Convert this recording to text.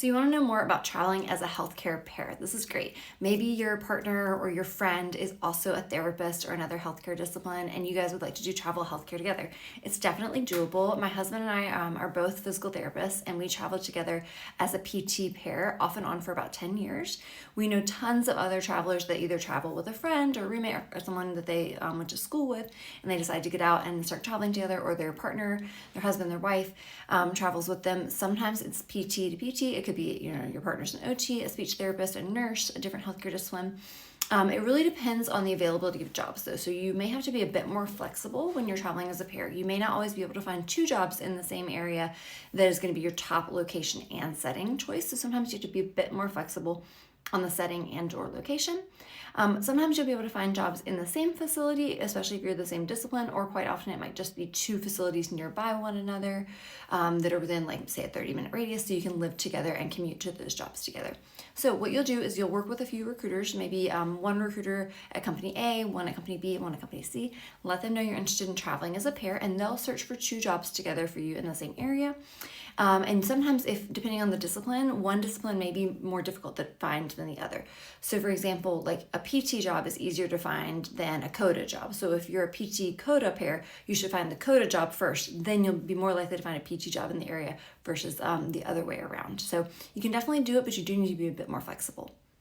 So you want to know more about traveling as a healthcare pair. This is great. Maybe your partner or your friend is also a therapist or another healthcare discipline, and you guys would like to do travel healthcare together. It's definitely doable. My husband and I are both physical therapists, and we travel together as a PT pair, off and on for about 10 years. We know tons of other travelers that either travel with a friend or roommate or someone that they went to school with, and they decide to get out and start traveling together, or their partner, their husband, their wife travels with them. Sometimes it's PT to PT. It could be, your partner's an OT, a speech therapist, a nurse, a different healthcare discipline. It really depends on the availability of jobs though. So you may have to be a bit more flexible when you're traveling as a pair. You may not always be able to find 2 jobs in the same area that is going to be your top location and setting choice. So sometimes you have to be a bit more flexible on the setting and or location. Sometimes you'll be able to find jobs in the same facility, especially if you're the same discipline, or quite often it might just be 2 facilities nearby one another that are within, like, say, a 30-minute radius, so you can live together and commute to those jobs together. So what you'll do is you'll work with a few recruiters, maybe one recruiter at company A, one at company B, one at company C. Let them know you're interested in traveling as a pair, and they'll search for 2 jobs together for you in the same area. And sometimes, depending on the discipline, one discipline may be more difficult to find than the other. So for example, like a PT job is easier to find than a CODA job. So if you're a PT CODA pair, you should find the CODA job first. Then you'll be more likely to find a PT job in the area versus the other way around. So you can definitely do it, but you do need to be a bit more flexible.